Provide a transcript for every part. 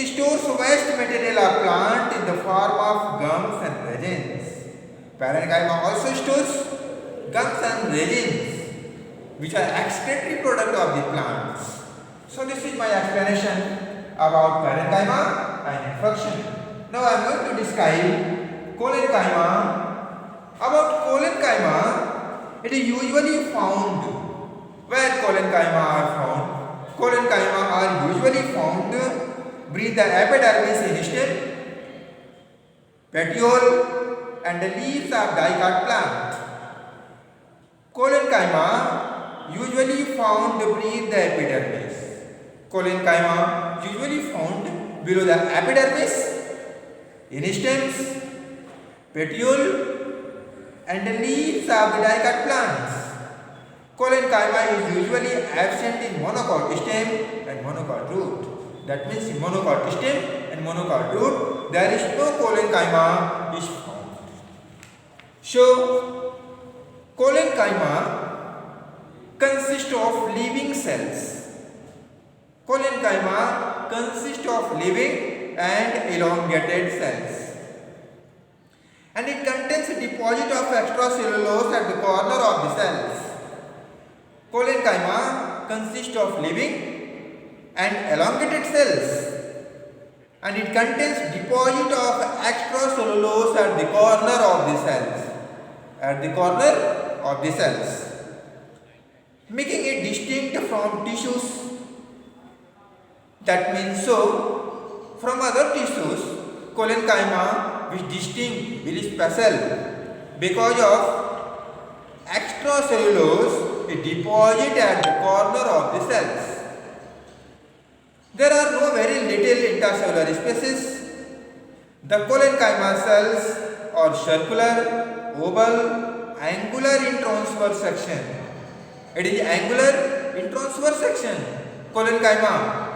stores waste material of plant in the form of gums and resins. Parenchyma also stores gums and resins, which are excretory product of the plants. So this is my explanation about parenchyma and function. Now I am going to describe collenchyma. About collenchyma, it is usually found where collenchyma are found. Collenchyma are usually found beneath the epidermis in stem, petiole, and the leaves of dicot plant. Collenchyma usually found beneath the epidermis. Collenchyma usually found below the epidermis, in stems, petiole, and the leaves of the dicot plants. Collenchyma is usually absent in monocot stem and monocot root. That means in monocot stem and monocot root, there is no collenchyma is found. So, collenchyma consists of living cells. Collenchyma consists of living and elongated cells. And it contains a deposit of extracellulose at the corner of the cells. Collenchyma consists of living and elongated cells, and it contains deposit of extracellulose at the corner of the cells. At the corner of the cells, making it distinct from tissues. That means so, from other tissues, collenchyma is distinct, very special, because of extracellulose deposit at the corner of the cells. There are no very little intercellular spaces. The collenchyma cells are circular, oval, angular in transverse section. It is angular in transverse section, collenchyma.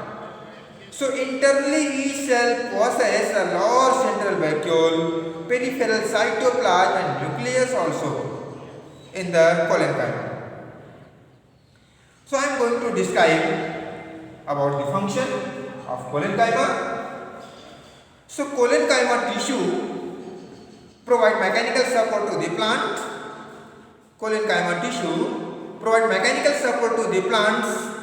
So internally each cell possesses a large central vacuole, peripheral cytoplasm and nucleus also in the collenchyma. So I am going to describe about the function of collenchyma. So collenchyma tissue provide mechanical support to the plant. Collenchyma tissue provide mechanical support to the plants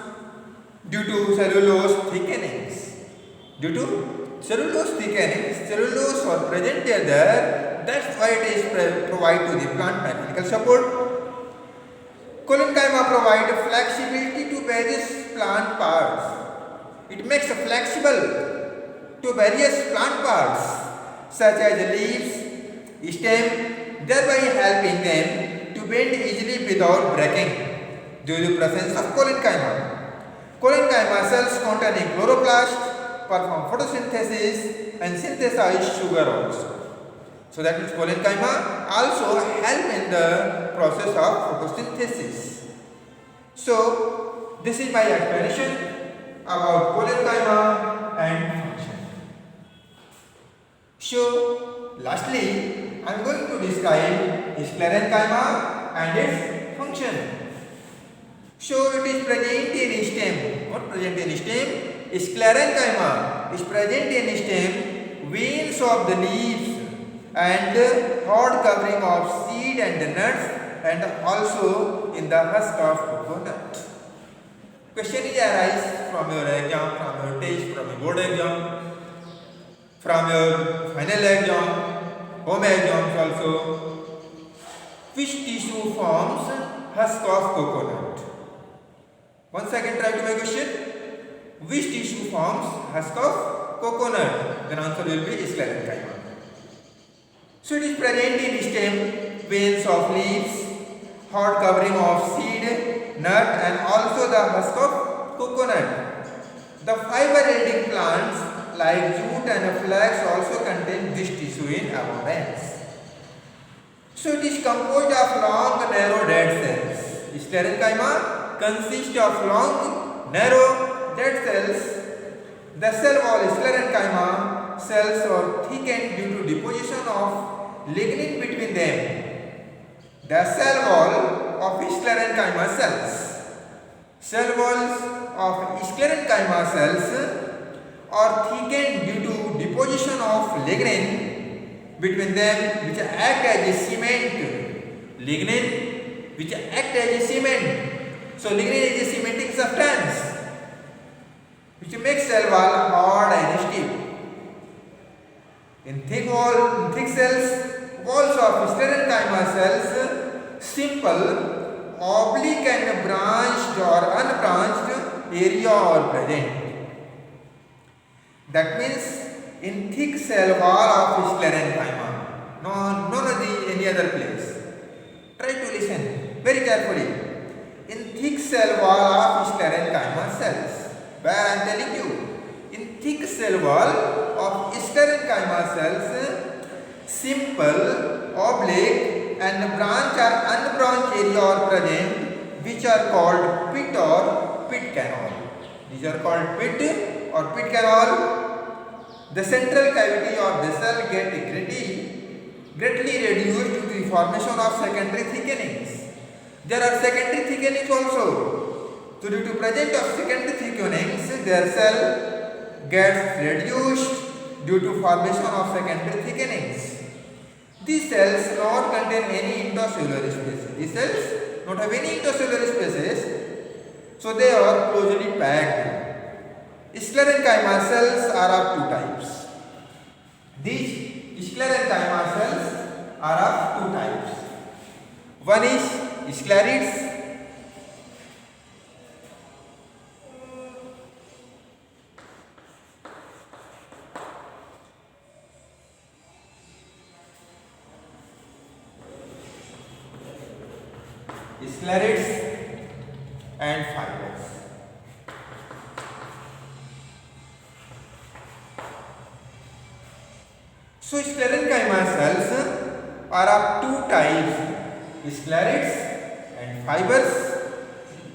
due to cellulose thickenings. Due to cellulose thickenings, cellulose are present there. That's why it is provide to the plant mechanical support. Collenchyma provide flexibility to various plant parts. It makes flexible to various plant parts such as leaves, stem, thereby helping them to bend easily without breaking due to presence of collenchyma. Collenchyma cells containing chloroplast perform photosynthesis and synthesize sugar also. So that means collenchyma also help in the process of photosynthesis. So this is my explanation about collenchyma and function. So lastly, I am going to describe sclerenchyma and its function. So it is present in stem. What present in stem? Sclerenchyma is present in stem, veins of the leaves and hard covering of seed and nuts, and also in the husk of coconut. Question is arise from your exam, from your test, from your board exam, from your final exam, home exams also. Which tissue forms husk of coconut? Once again try to my question. Which tissue forms husk of coconut? Then answer will be sclerenchyma. So it is present in stem, veins of leaves, hard covering of seed, nut, and also the husk of coconut. The fiber-yielding plants like jute and flax also contain this tissue in abundance. So it is composed of long, narrow dead cells. Sclerenchyma consists of long, narrow dead cells. The cell wall sclerenchyma cells are thickened due to deposition of lignin between them. The cell wall of sclerenchyma cells. Cell walls of sclerenchyma cells or thickened due to deposition of lignin between them, which act as a cement. Lignin which act as a cement. So lignin is a cementing substance which makes cell wall hard and stiff. In thick cells, walls of sclerenchyma cells, simple, oblique and branched or unbranched area are present. That means in thick cell wall of sclerenchyma, none of any other place. Try to listen very carefully. In thick cell wall of sclerenchyma cells, where I am telling you, in thick cell wall of sclerenchyma cells, simple, oblique and branch or unbranched area are present, which are called pit or pit canal. These are called pit or pit canal. The central cavity of the cell get greatly reduced due to the formation of secondary thickenings. There are secondary thickenings also. So due to presence of secondary thickenings, their cell gets reduced due to formation of secondary thickenings. These cells not contain any intracellular spaces. These cells not have any intracellular spaces, so they are closely packed. Sclerenchyma cells are of two types. These sclerenchyma cells are of two types. One is sclerids. Sclerids and fibers. So sclerenchyma cells are of two types, sclerids and fibers.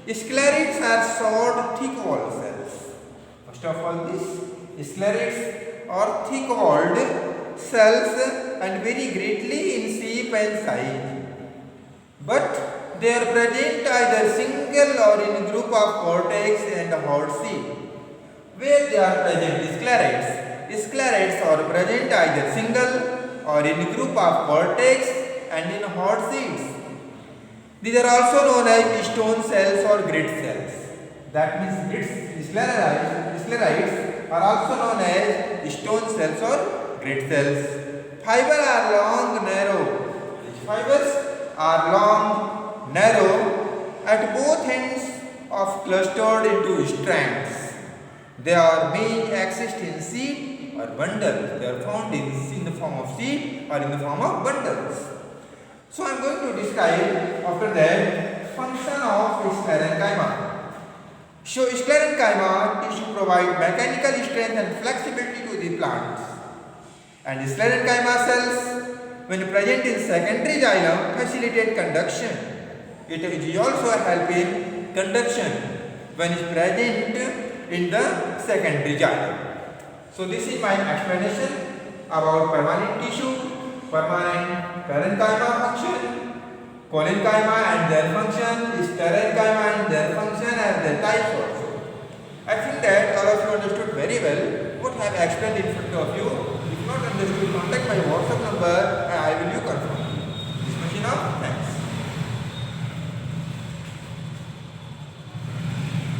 Sclerids are short thick walled cells. First of all, these sclerids are thick walled cells and very greatly in shape and size, but they are present either single or in group of cortex and hard seed. Where they are present, sclerids are present either single or in group of cortex and in hard seeds. These are also known as stone cells or grit cells. That means sclerids are also known as stone cells or grit cells. Fibers are long, narrow. These fibers are long, narrow at both ends of clustered into strands. They may exist in seed or bundles. They are found in the form of seed or in the form of bundles. So I am going to describe after that function of sclerenchyma. So sclerenchyma tissue provide mechanical strength and flexibility to the plants. And sclerenchyma cells, when present in secondary xylem, facilitate conduction. It is also help in conduction when it is present in the secondary xylem. So this is my explanation about permanent tissue, permanent parenchyma function, collenchyma and their function, sclerenchyma and their function and their types also. I think that all of you understood very well what I have explained in front of you. If not understood, contact my WhatsApp number